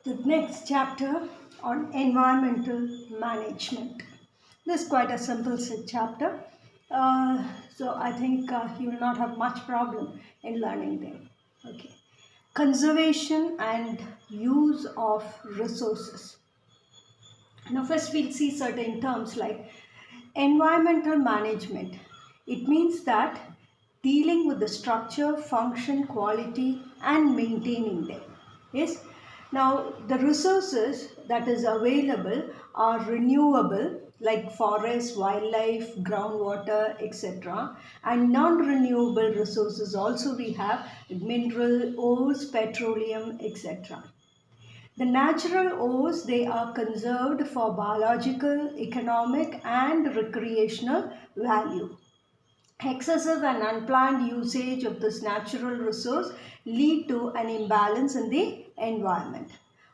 The next chapter on environmental management. This is quite a simple chapter. So I think you will not have much problem in learning them. Okay. Conservation and use of resources. Now first we'll see certain terms like environmental management. It means that dealing with the structure, function, quality and maintaining them. Yes. Now the resources that is available are renewable like forest, wildlife, groundwater, etc. And non-renewable resources also we have mineral, ores, petroleum, etc. The natural ores, they are conserved for biological, economic and recreational value. Excessive and unplanned usage of this natural resource lead to an imbalance in the environment.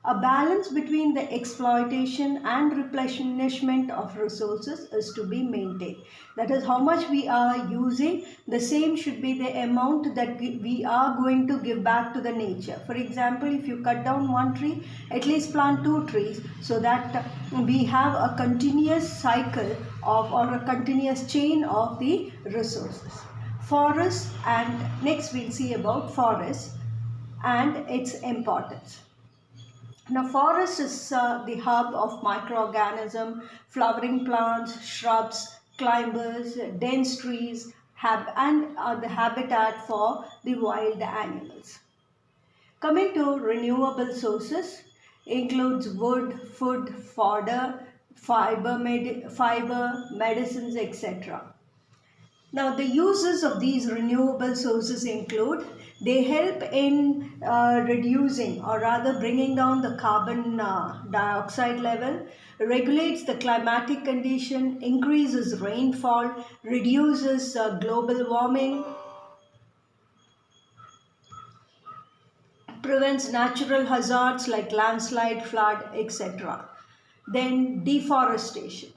A balance between the exploitation and replenishment of resources is to be maintained. That is, how much we are using, the same should be the amount that we are going to give back to the nature. For example, if you cut down one tree, at least plant two trees so that we have a continuous cycle of or a continuous chain of the resources. Forests, and next we'll see about forests and its importance. Now, forest is the hub of microorganisms, flowering plants, shrubs, climbers, dense trees, and the habitat for the wild animals. Coming to renewable sources, includes wood, food, fodder, fiber, medicines, etc. Now, the uses of these renewable sources include they help in reducing or rather bringing down the carbon dioxide level, regulates the climatic condition, increases rainfall, reduces global warming, prevents natural hazards like landslide, flood, etc. Then deforestation.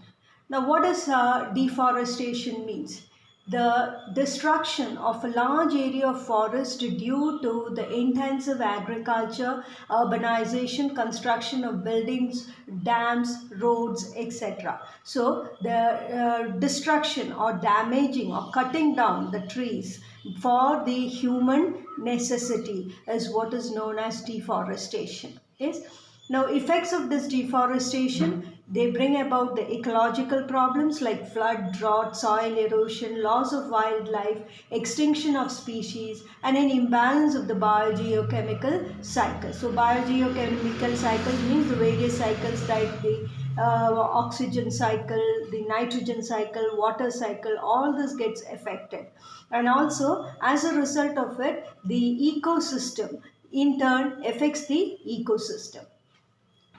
Now what does deforestation means? The destruction of a large area of forest due to the intensive agriculture, urbanization, construction of buildings, dams, roads, etc. So the destruction or damaging or cutting down the trees for the human necessity is what is known as deforestation. Yes. Now, effects of this deforestation, they bring about the ecological problems like flood, drought, soil erosion, loss of wildlife, extinction of species, and an imbalance of the biogeochemical cycle. So, biogeochemical cycle means the various cycles like the oxygen cycle, the nitrogen cycle, water cycle, all this gets affected. And also, as a result of it, the ecosystem in turn affects the ecosystem.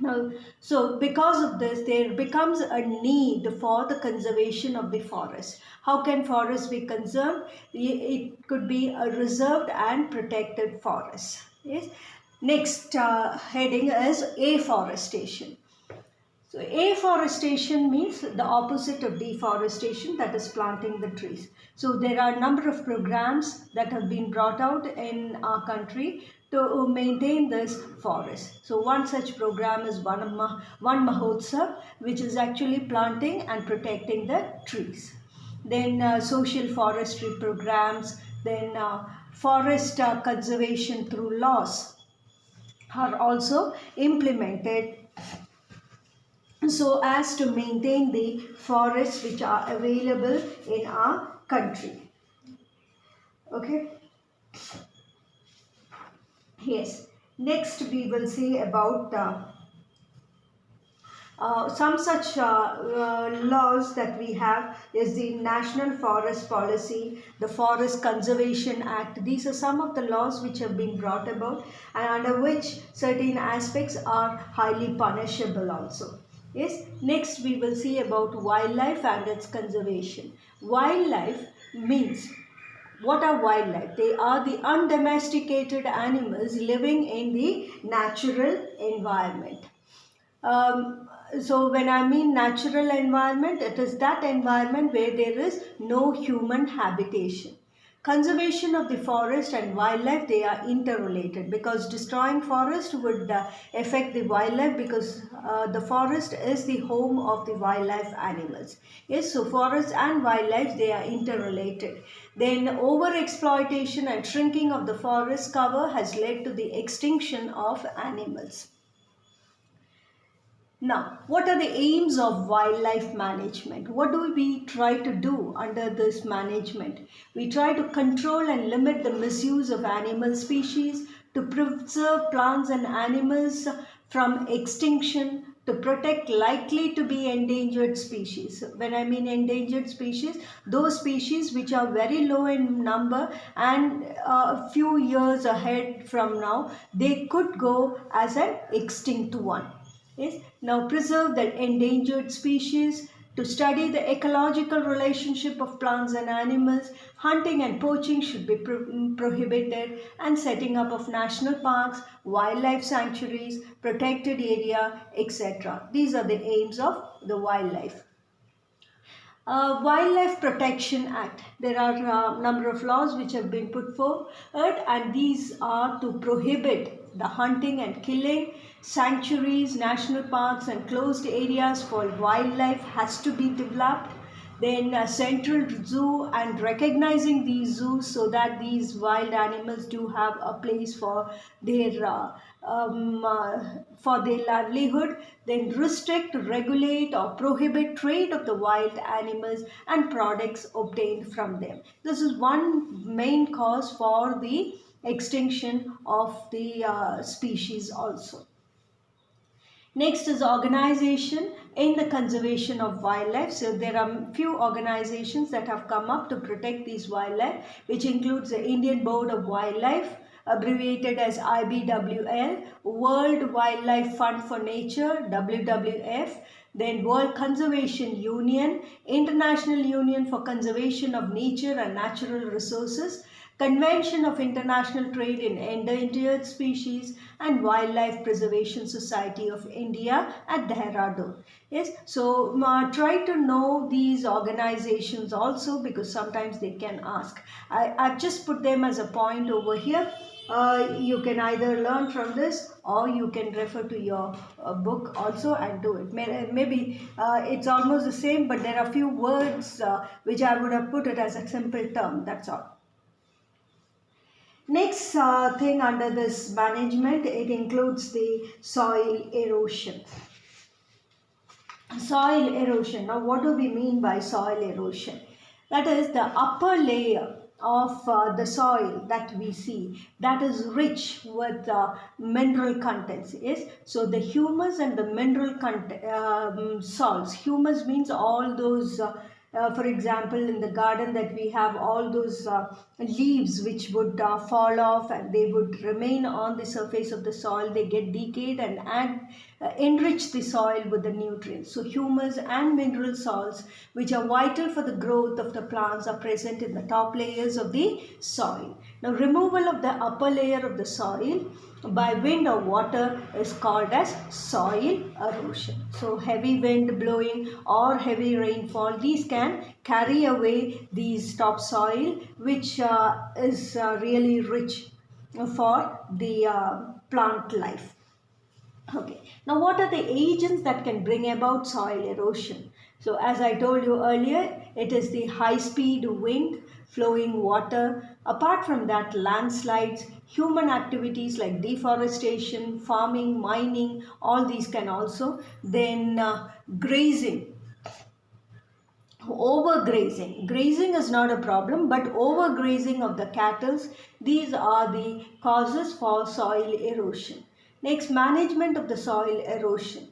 Now, so because of this, there becomes a need for the conservation of the forest. How can forests be conserved? It could be a reserved and protected forest. Yes. Next heading is afforestation. So afforestation means the opposite of deforestation, that is planting the trees. So there are a number of programs that have been brought out in our country to maintain this forest. So one such program is Van Mahotsav, which is actually planting and protecting the trees. Then social forestry programs, then forest conservation through laws are also implemented so as to maintain the forests which are available in our country. Okay. Yes. Next we will see about some such laws that we have is the National Forest Policy, the Forest Conservation Act. These are some of the laws which have been brought about and under which certain aspects are highly punishable also. Yes. Next we will see about wildlife and its conservation. Wildlife means, what are wildlife? They are the undomesticated animals living in the natural environment. So when I mean natural environment, it is that environment where there is no human habitation. Conservation of the forest and wildlife, they are interrelated, because destroying forest would affect the wildlife, because the forest is the home of the wildlife animals. Yes, so forest and wildlife, they are interrelated. Then over exploitation and shrinking of the forest cover has led to the extinction of animals. Now, what are the aims of wildlife management? What do we try to do under this management? We try to control and limit the misuse of animal species, to preserve plants and animals from extinction, to protect likely to be endangered species. When I mean endangered species, those species which are very low in number and a few years ahead from now, they could go as an extinct one. Yes. Now preserve the endangered species, to study the ecological relationship of plants and animals. Hunting and poaching should be prohibited, and setting up of national parks, wildlife sanctuaries, protected area, etc. These are the aims of the wildlife. Wildlife Protection Act. There are a number of laws which have been put forward, and these are to prohibit the hunting and killing. Sanctuaries, national parks and closed areas for wildlife has to be developed. Then a central zoo, and recognizing these zoos so that these wild animals do have a place for their livelihood. Then restrict, regulate or prohibit trade of the wild animals and products obtained from them. This is one main cause for the extinction of the species also. Next is organization in the conservation of wildlife. So there are few organizations that have come up to protect these wildlife, which includes the Indian Board of Wildlife, abbreviated as IBWL, World Wildlife Fund for Nature, WWF, then World Conservation Union, International Union for Conservation of Nature and Natural Resources, Convention of International Trade in Endangered Species, and Wildlife Preservation Society of India at Dehradun. Yes, so try to know these organizations also, because sometimes they can ask. I've just put them as a point over here. You can either learn from this, or you can refer to your book also and do it. Maybe it's almost the same, but there are a few words which I would have put it as a simple term, that's all. Next thing under this management, it includes the soil erosion. Soil erosion. Now what do we mean by soil erosion? That is the upper layer of the soil that we see, that is rich with mineral contents. Yes, so the humus and the mineral salts. Humus means all those for example, in the garden that we have all those leaves which would fall off, and they would remain on the surface of the soil. They get decayed and enrich the soil with the nutrients. So humus and mineral salts, which are vital for the growth of the plants, are present in the top layers of the soil. Now removal of the upper layer of the soil by wind or water is called as soil erosion. So heavy wind blowing or heavy rainfall, these can carry away these topsoil, which is really rich for the plant life. Okay, now what are the agents that can bring about soil erosion? So as I told you earlier, it is the high speed wind, flowing water. Apart from that, landslides, human activities like deforestation, farming, mining, all these can also. Then grazing. Overgrazing. Grazing is not a problem, but overgrazing of the cattle, these are the causes for soil erosion. Next, management of the soil erosion.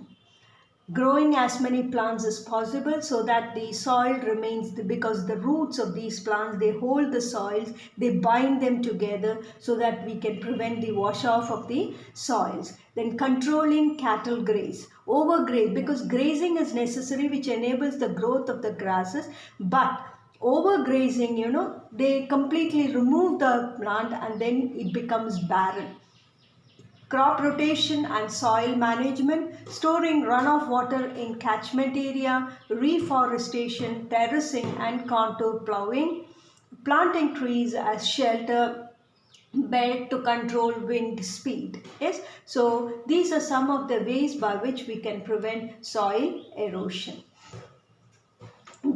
Growing as many plants as possible so that the soil remains, because the roots of these plants, they hold the soils, they bind them together so that we can prevent the wash off of the soils. Then controlling cattle graze. Overgraze, because grazing is necessary, which enables the growth of the grasses, but overgrazing, they completely remove the plant and then it becomes barren. Crop rotation and soil management, storing runoff water in catchment area, reforestation, terracing and contour plowing, planting trees as shelter belt to control wind speed. Yes, so these are some of the ways by which we can prevent soil erosion.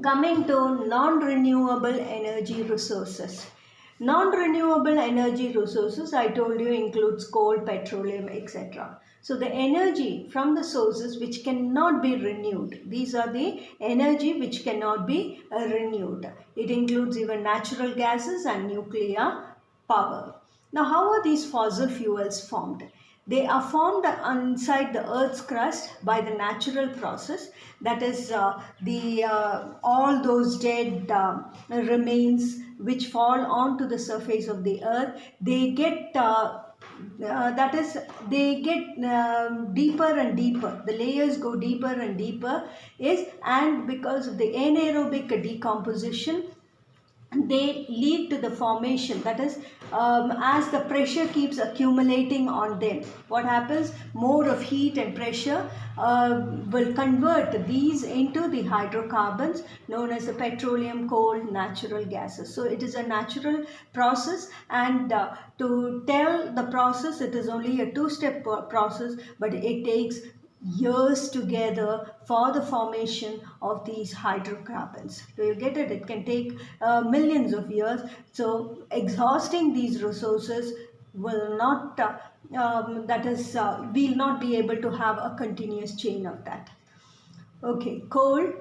Coming to non-renewable energy resources. Non-renewable energy resources, I told you, includes coal, petroleum, etc. So the energy from the sources which cannot be renewed, these are the energy which cannot be renewed. It includes even natural gases and nuclear power. Now, how are these fossil fuels formed? They are formed inside the Earth's crust by the natural process. That is, the all those dead remains which fall onto the surface of the Earth. They get that is, they get deeper and deeper. The layers go deeper and deeper. Yes, and because of the anaerobic decomposition, they lead to the formation, that is, as the pressure keeps accumulating on them, what happens, more of heat and pressure will convert these into the hydrocarbons known as the petroleum, coal, natural gases. So it is a natural process, and to tell the process, it is only a two-step process, but it takes years together for the formation of these hydrocarbons. Do you get it? It can take millions of years. So exhausting these resources will not, we'll not be able to have a continuous chain of that. Okay, coal,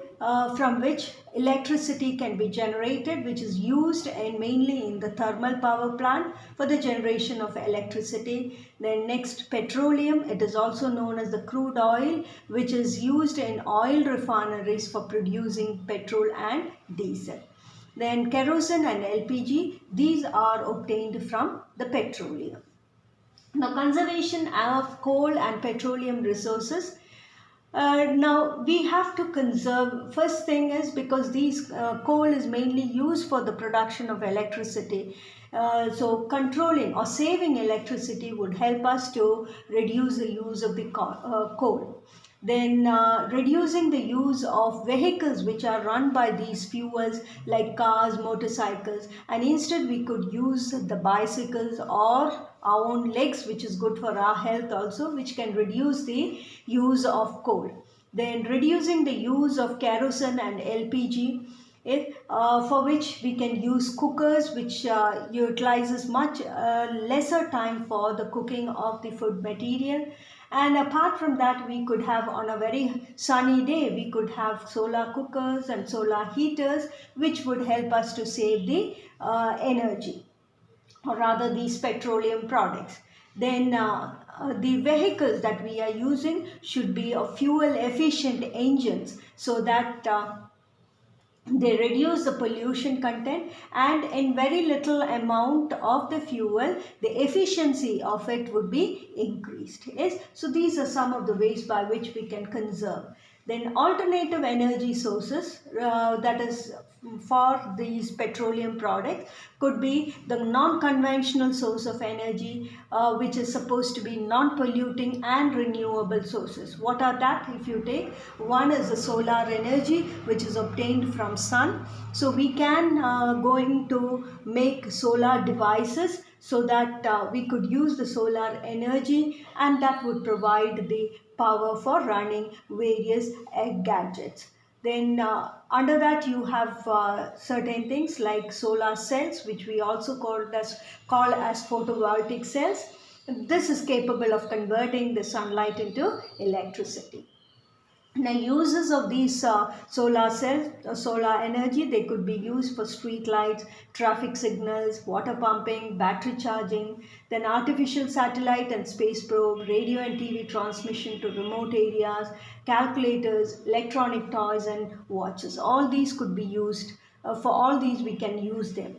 from which electricity can be generated, which is used mainly in the thermal power plant for the generation of electricity. Then next, petroleum. It is also known as the crude oil, which is used in oil refineries for producing petrol and diesel. Then kerosene and LPG, these are obtained from the petroleum. Now, conservation of coal and petroleum resources. Now we have to conserve. First thing is, because these coal is mainly used for the production of electricity, so controlling or saving electricity would help us to reduce the use of the coal. Then reducing the use of vehicles which are run by these fuels like cars, motorcycles, and instead we could use the bicycles or our own legs, which is good for our health also, which can reduce the use of coal. Then reducing the use of kerosene and LPG, for which we can use cookers, which utilizes much lesser time for the cooking of the food material. And apart from that, we could have, on a very sunny day, we could have solar cookers and solar heaters, which would help us to save the energy, or rather these petroleum products. Then the vehicles that we are using should be of fuel efficient engines, so that they reduce the pollution content, and in very little amount of the fuel, the efficiency of it would be increased. Yes, so these are some of the ways by which we can conserve. Then alternative energy sources, that is for these petroleum products, could be the non-conventional source of energy, which is supposed to be non-polluting and renewable sources. What are that? If you take, one is the solar energy, which is obtained from sun. So we can going to make solar devices, so that we could use the solar energy, and that would provide the power for running various gadgets. Then under that you have certain things like solar cells, which we also call as photovoltaic cells. This is capable of converting the sunlight into electricity. Now, uses of these solar cells, solar energy, they could be used for street lights, traffic signals, water pumping, battery charging, then artificial satellite and space probe, radio and TV transmission to remote areas, calculators, electronic toys and watches. All these could be used. For all these we can use them.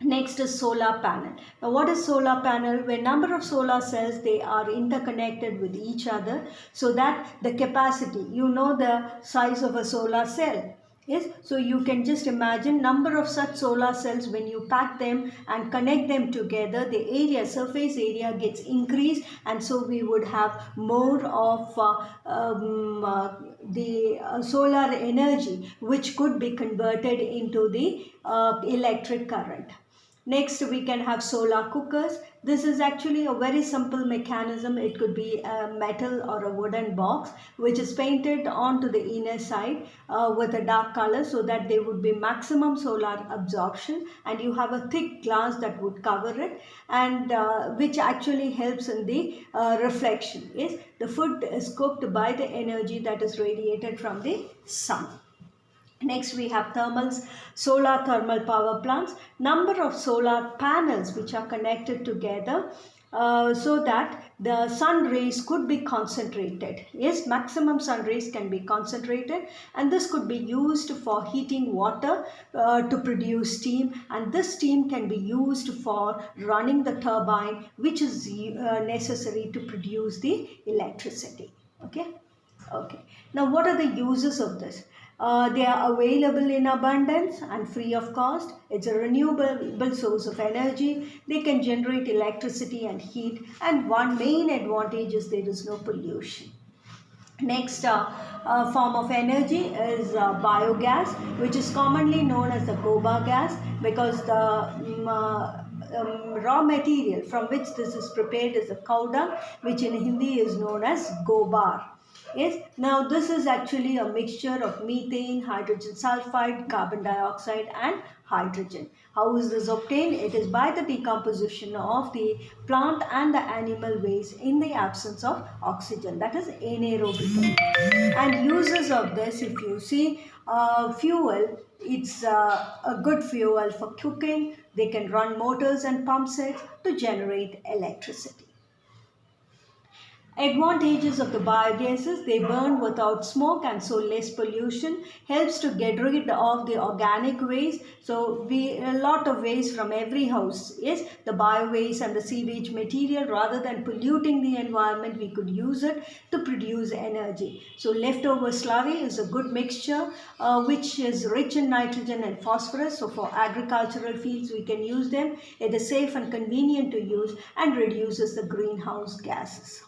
Next is solar panel. Now, what is solar panel? When number of solar cells, they are interconnected with each other, so that the capacity, you know the size of a solar cell. Yes, so you can just imagine number of such solar cells. When you pack them and connect them together, the area, surface area gets increased, and so we would have more of the solar energy, which could be converted into the electric current. Next, we can have solar cookers. This is actually a very simple mechanism. It could be a metal or a wooden box which is painted onto the inner side with a dark color, so that there would be maximum solar absorption, and you have a thick glass that would cover it, and which actually helps in the reflection. Yes, the food is cooked by the energy that is radiated from the sun. Next, we have thermals, solar thermal power plants. Number of solar panels which are connected together so that the sun rays could be concentrated. Yes, maximum sun rays can be concentrated, and this could be used for heating water to produce steam, and this steam can be used for running the turbine, which is necessary to produce the electricity. Okay. Okay. Now, what are the uses of this? They are available in abundance and free of cost. It's a renewable source of energy. They can generate electricity and heat. And one main advantage is there is no pollution. Next form of energy is biogas, which is commonly known as the gobar gas, because the raw material from which this is prepared is the cow dung, which in Hindi is known as gobar. Yes, now this is actually a mixture of methane, hydrogen sulfide, carbon dioxide and hydrogen. How is this obtained? It is by the decomposition of the plant and the animal waste in the absence of oxygen, that is anaerobic. And uses of this, if you see, fuel, it's a good fuel for cooking. They can run motors and pump sets to generate electricity. Advantages of the biogases: they burn without smoke and so less pollution, helps to get rid of the organic waste. So a lot of waste from every house, yes, the bio waste and the sewage material, rather than polluting the environment, we could use it to produce energy. So leftover slurry is a good mixture which is rich in nitrogen and phosphorus. So for agricultural fields we can use them. It is safe and convenient to use and reduces the greenhouse gases.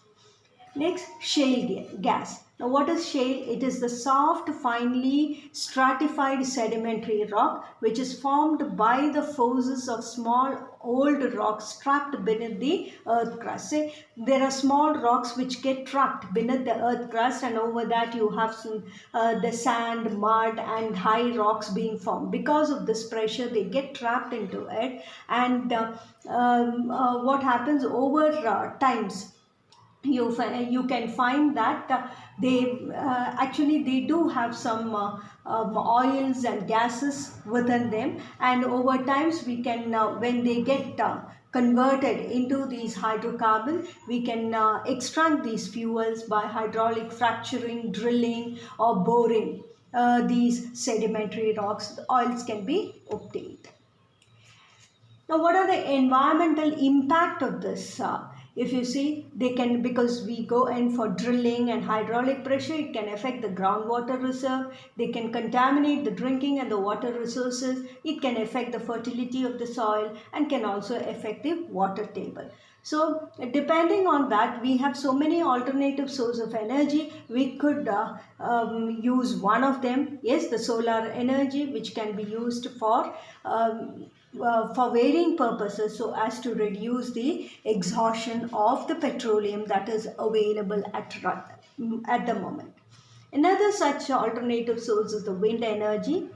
Next, shale gas. Now, what is shale? It is the soft, finely stratified sedimentary rock which is formed by the forces of small old rocks trapped beneath the earth crust. Say, there are small rocks which get trapped beneath the earth crust, and over that you have some the sand, mud and high rocks being formed. Because of this pressure, they get trapped into it, and what happens over times, you can find that actually they do have some oils and gases within them, and over times we can when they get converted into these hydrocarbons, we can extract these fuels by hydraulic fracturing, drilling or boring these sedimentary rocks. The oils can be obtained. Now, what are the environmental impact of this? If you see, they can, because we go in for drilling and hydraulic pressure, it can affect the groundwater reserve. They can contaminate the drinking and the water resources. It can affect the fertility of the soil and can also affect the water table. So depending on that, we have so many alternative sources of energy. We could use one of them. Yes, the solar energy, which can be used for varying purposes, so as to reduce the exhaustion of the petroleum that is available at the moment. Another such alternative source is the wind energy.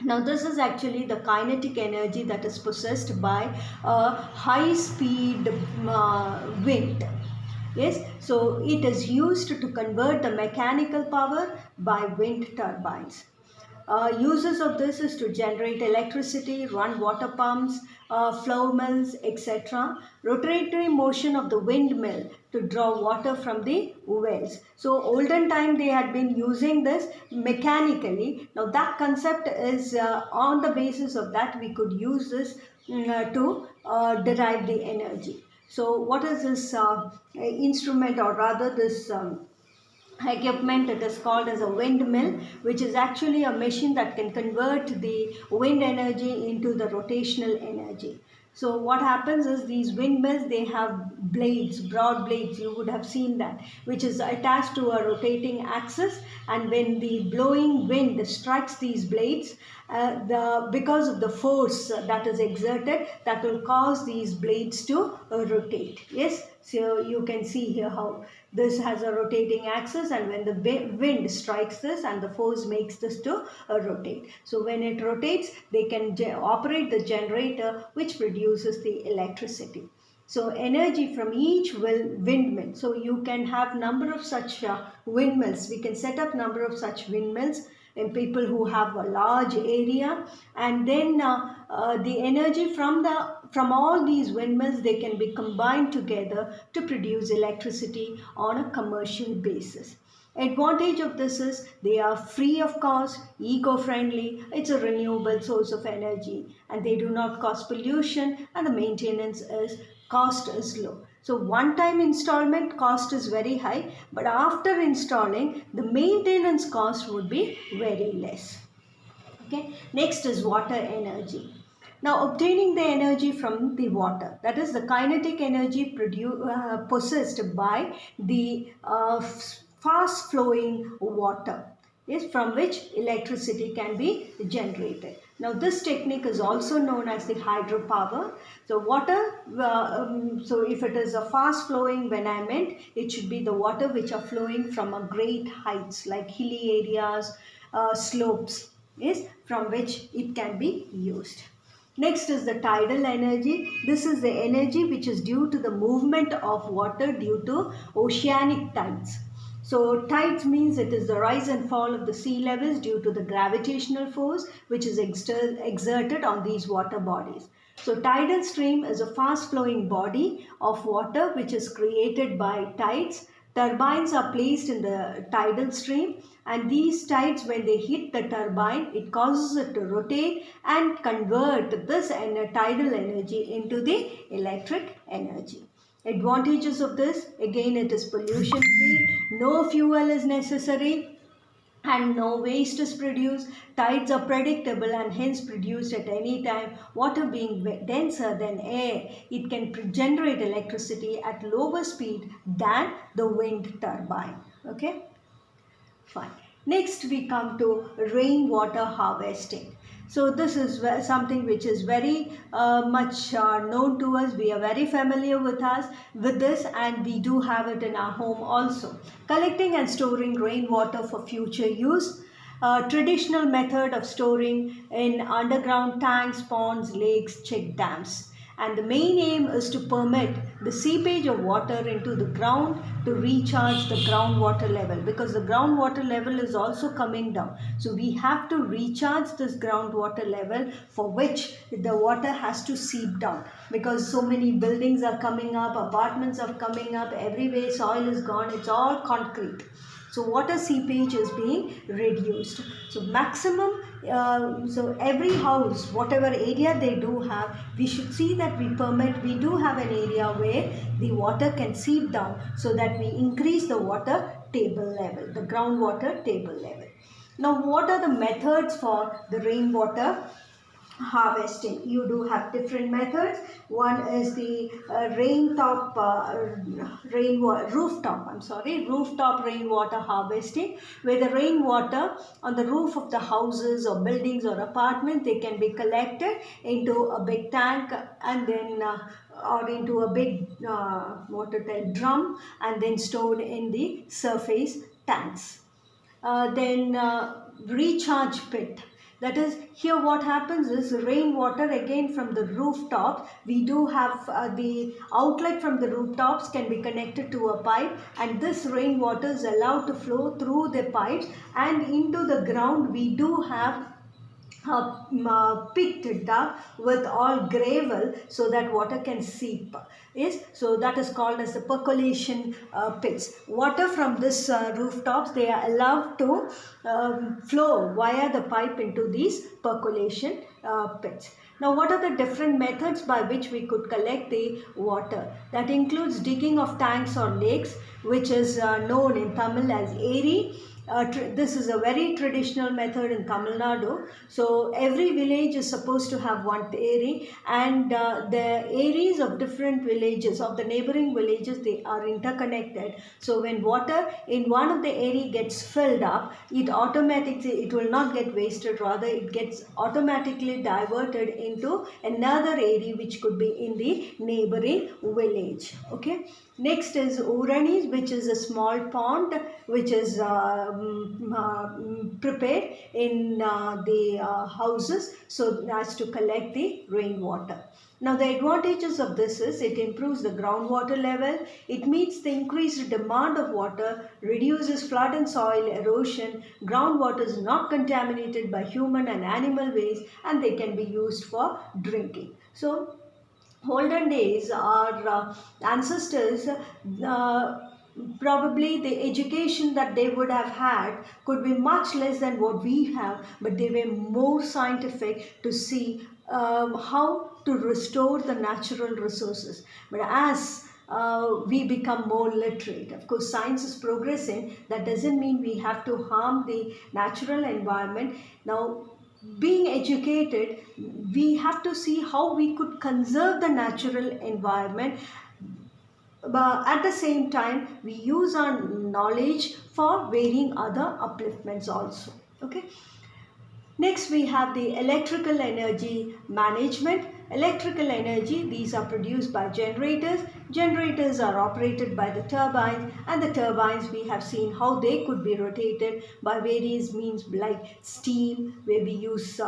Now, this is actually the kinetic energy that is possessed by a high speed wind. Yes, so it is used to convert the mechanical power by wind turbines. Uses of this is to generate electricity, run water pumps, flour mills, etc. Rotatory motion of the windmill to draw water from the wells. So olden time they had been using this mechanically. Now that concept is on the basis of that we could use this to derive the energy. So what is this instrument, or rather this equipment. It is called as a windmill, which is actually a machine that can convert the wind energy into the rotational energy. So what happens is these windmills, they have blades, broad blades, you would have seen that, which is attached to a rotating axis, and when the blowing wind strikes these blades, because of the force that is exerted, that will cause these blades to rotate. Yes, so you can see here how this has a rotating axis, and when the wind strikes this and the force makes this to rotate. So when it rotates, they can operate the generator, which produces the electricity. So energy from each windmill. So you can have number of such windmills. We can set up number of such windmills in people who have a large area, and then the energy from all these windmills, they can be combined together to produce electricity on a commercial basis. Advantage of this is they are free of cost, eco-friendly, it's a renewable source of energy, and they do not cause pollution, and the maintenance cost is low. So one-time installment cost is very high, but after installing, the maintenance cost would be very less. Okay. Next is water energy. Now, obtaining the energy from the water, that is the kinetic energy possessed by the fast flowing water, is from which electricity can be generated. Now, this technique is also known as the hydropower. So, water, so if it is a fast flowing, when I meant it should be the water which are flowing from a great heights like hilly areas, slopes, is from which it can be used. Next is the tidal energy. This is the energy which is due to the movement of water due to oceanic tides. So tides means it is the rise and fall of the sea levels due to the gravitational force which is exerted on these water bodies. So tidal stream is a fast flowing body of water which is created by tides. Turbines are placed in the tidal stream, and these tides, when they hit the turbine, it causes it to rotate and convert this tidal energy into the electric energy. Advantages of this, again it is pollution free, no fuel is necessary, and no waste is produced. Tides are predictable and hence produced at any time. Water being denser than air, it can generate electricity at lower speed than the wind turbine. Okay, fine. Next we come to rainwater harvesting. So this is something which is very much known to us. We are very familiar with this, and we do have it in our home also. Collecting and storing rainwater for future use. Traditional method of storing in underground tanks, ponds, lakes, check dams. And the main aim is to permit the seepage of water into the ground to recharge the groundwater level, because the groundwater level is also coming down. So we have to recharge this groundwater level, for which the water has to seep down, because so many buildings are coming up, apartments are coming up, everywhere soil is gone, it's all concrete. So water seepage is being reduced. So maximum, so every house, whatever area they do have, we should see that we do have an area where the water can seep down, so that we increase the water table level, the groundwater table level. Now, what are the methods for the rainwater harvesting? You do have different methods. One is the rooftop rainwater harvesting, where the rainwater on the roof of the houses or buildings or apartment, they can be collected into a big tank, and then or into a big drum, and then stored in the surface tanks. Then recharge pit. That is, here what happens is rainwater again from the rooftop. We do have the outlet from the rooftops can be connected to a pipe, and this rainwater is allowed to flow through the pipes and into the ground. We do have pit dug with all gravel, so that water can seep. So that is called as the percolation pits. Water from this rooftops, they are allowed to flow via the pipe into these percolation pits. Now, what are the different methods by which we could collect the water? That includes digging of tanks or lakes, which is known in Tamil as eri. This is a very traditional method in Tamil Nadu. So every village is supposed to have one eri, and the areas of different villages, of the neighboring villages, they are interconnected. So when water in one of the area gets filled up, it will not get wasted, rather it gets automatically diverted into another area which could be in the neighboring village. Okay. Next is Uranis, which is a small pond which is prepared in the houses so as to collect the rainwater. Now, the advantages of this is it improves the groundwater level, it meets the increased demand of water, reduces flood and soil erosion, groundwater is not contaminated by human and animal waste, and they can be used for drinking. So, olden days, our ancestors, probably the education that they would have had could be much less than what we have, but they were more scientific to see how to restore the natural resources. But as we become more literate, of course science is progressing, that doesn't mean we have to harm the natural environment. Now, being educated, we have to see how we could conserve the natural environment, but at the same time we use our knowledge for varying other upliftments also. Okay. Next, we have the electrical energy management. Electrical energy, these are produced by generators. Generators are operated by the turbines, and the turbines, we have seen how they could be rotated by various means like steam, where we use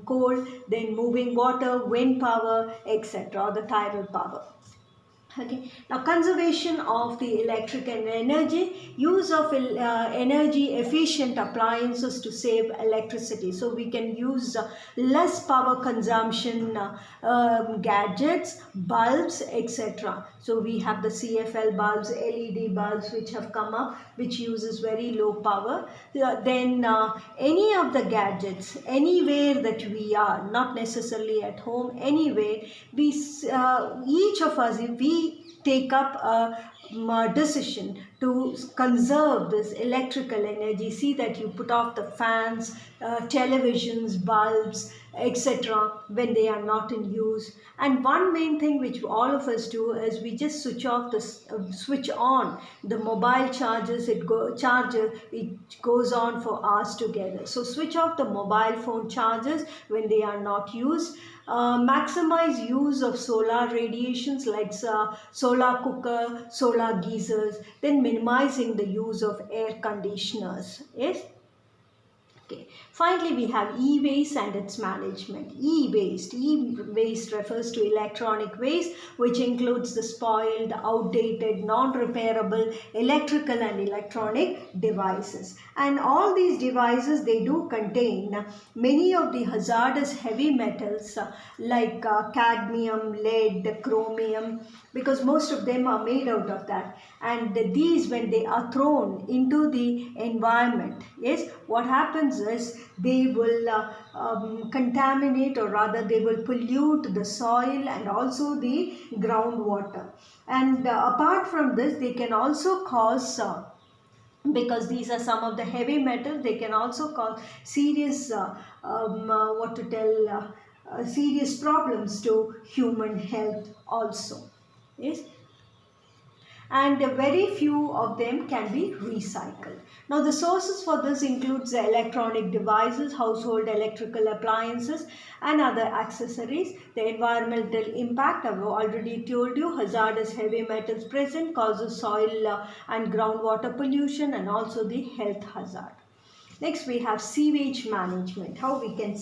coal, then moving water, wind power, etc., or the tidal power. Okay. Now, conservation of the electric and energy, use of energy efficient appliances to save electricity. So we can use less power consumption gadgets, bulbs, etc. So we have the CFL bulbs, LED bulbs which have come up, which uses very low power. Then any of the gadgets, anywhere that we are, not necessarily at home, anywhere, we each of us, if we take up a decision to conserve this electrical energy, see that you put off the fans, televisions, bulbs, etc. when they are not in use. And one main thing which all of us do is we just switch on the mobile chargers. It goes on for hours together. So switch off the mobile phone chargers when they are not used. Maximize use of solar radiations like solar cooker, solar geysers, then minimizing the use of air conditioners. Yes. Okay. Finally, we have e-waste and its management. E-waste. E-waste refers to electronic waste, which includes the spoiled, outdated, non-repairable electrical and electronic devices. And all these devices, they do contain many of the hazardous heavy metals like cadmium, lead, chromium, because most of them are made out of that. And these, when they are thrown into the environment, yes, what happens is they will contaminate, or rather they will pollute the soil and also the groundwater. And apart from this, they can also cause because these are some of the heavy metals, they can also cause serious serious problems to human health also. Yes. And very few of them can be recycled. Now, the sources for this includes the electronic devices, household electrical appliances, and other accessories. The environmental impact, I've already told you, hazardous heavy metals present causes soil and groundwater pollution, and also the health hazard. Next, we have sewage management. How we can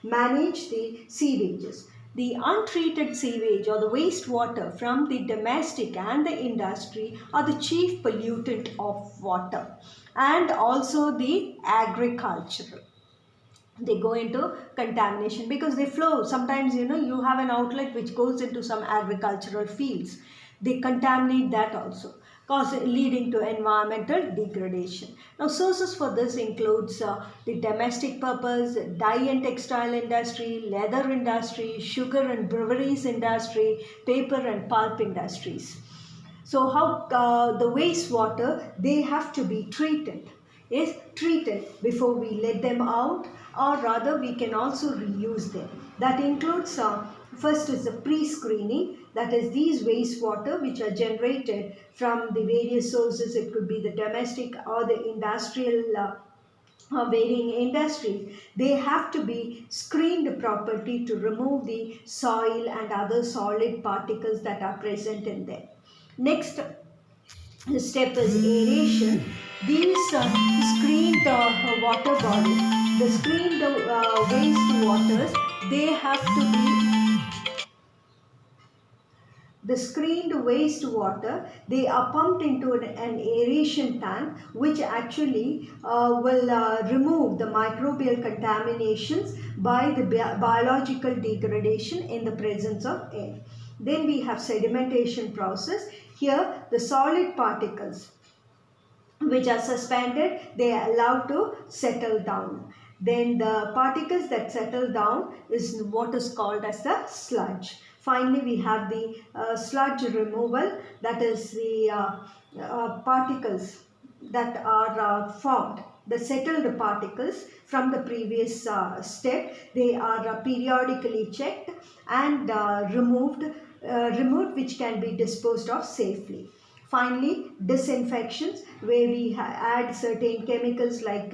manage the sewages. The untreated sewage or the wastewater from the domestic and the industry are the chief pollutant of water, and also the agricultural. They go into contamination because they flow. Sometimes, you have an outlet which goes into some agricultural fields. They contaminate that also. leading to environmental degradation. Now, sources for this includes the domestic purpose, dye and textile industry, leather industry, sugar and breweries industry, paper and pulp industries. So how the wastewater, they have to be treated, is treated before we let them out, or rather we can also reuse them. That includes first is the pre-screening, that is these wastewater which are generated from the various sources. It could be the domestic or the industrial varying industries. They have to be screened properly to remove the soil and other solid particles that are present in them. Next step is aeration. These screened water bodies, the screened waste waters, they have to be the screened wastewater, they are pumped into an aeration tank, which actually will remove the microbial contaminations by the biological degradation in the presence of air. Then we have sedimentation process. Here the solid particles which are suspended, they are allowed to settle down. Then the particles that settle down is what is called as the sludge. Finally, we have the sludge removal, that is the particles that are formed, the settled particles from the previous step. They are periodically checked and removed, which can be disposed of safely. Finally, disinfections, where we add certain chemicals like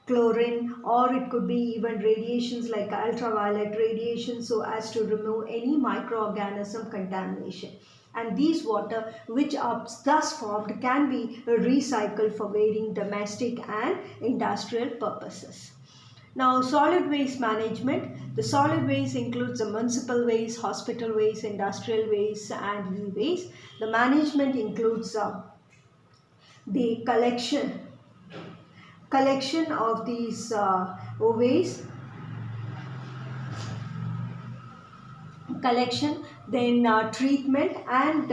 chlorine, or it could be even radiations like ultraviolet radiation, so as to remove any microorganism contamination. And these water which are thus formed can be recycled for varying domestic and industrial purposes. Now, solid waste management. The solid waste includes the municipal waste, hospital waste, industrial waste and e-waste. The management includes the collection of these waste, then treatment and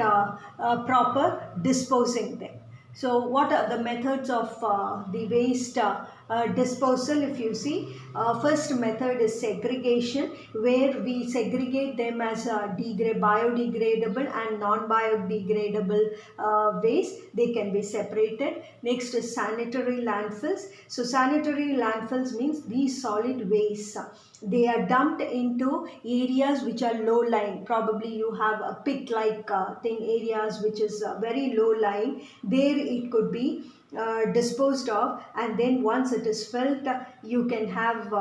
proper disposing them. So what are the methods of the waste disposal? If you see, first method is segregation, where we segregate them as biodegradable and non-biodegradable waste. They can be separated. Next is sanitary landfills. So sanitary landfills means these solid wastes, they are dumped into areas which are low lying. Probably you have a pit like thing, areas which is very low lying. There it could be disposed of, and then once it is filled, you can have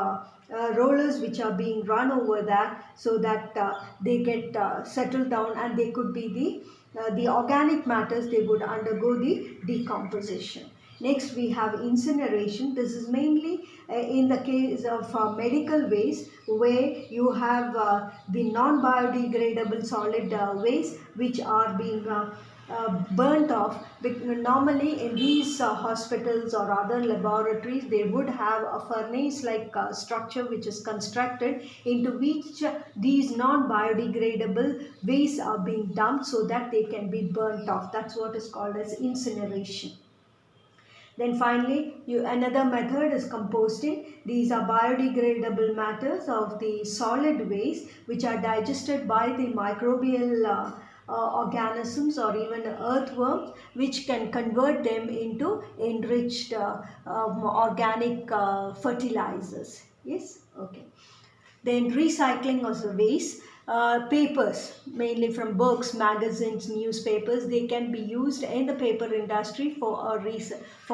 rollers which are being run over that, so that they get settled down, and they could be the organic matters, they would undergo the decomposition. Next, we have incineration. This is mainly in the case of medical waste, where you have the non-biodegradable solid waste which are being burnt off. Normally in these hospitals or other laboratories, they would have a furnace like structure which is constructed, into which these non-biodegradable wastes are being dumped, so that they can be burnt off. That's what is called as incineration. Then finally, another method is composting. These are biodegradable matters of the solid waste which are digested by the microbial organisms or even earthworms, which can convert them into enriched organic fertilizers. Yes, okay. Then recycling of the waste. Papers, mainly from books, magazines, newspapers, they can be used in the paper industry for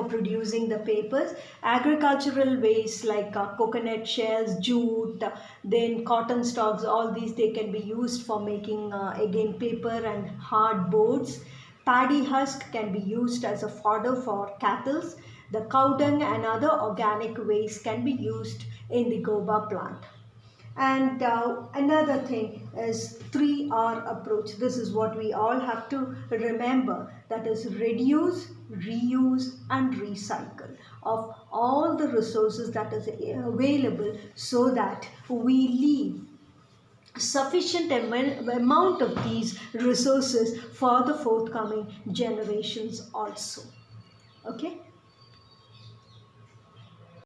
producing the papers. Agricultural waste like coconut shells, jute, then cotton stalks, all these they can be used for making again paper and hard boards. Paddy husk can be used as a fodder for cattle. The cow dung and other organic waste can be used in the goba plant. And another thing is 3R approach. This is what we all have to remember. That is reduce, reuse and recycle of all the resources that is available, so that we leave sufficient amount of these resources for the forthcoming generations also. Okay,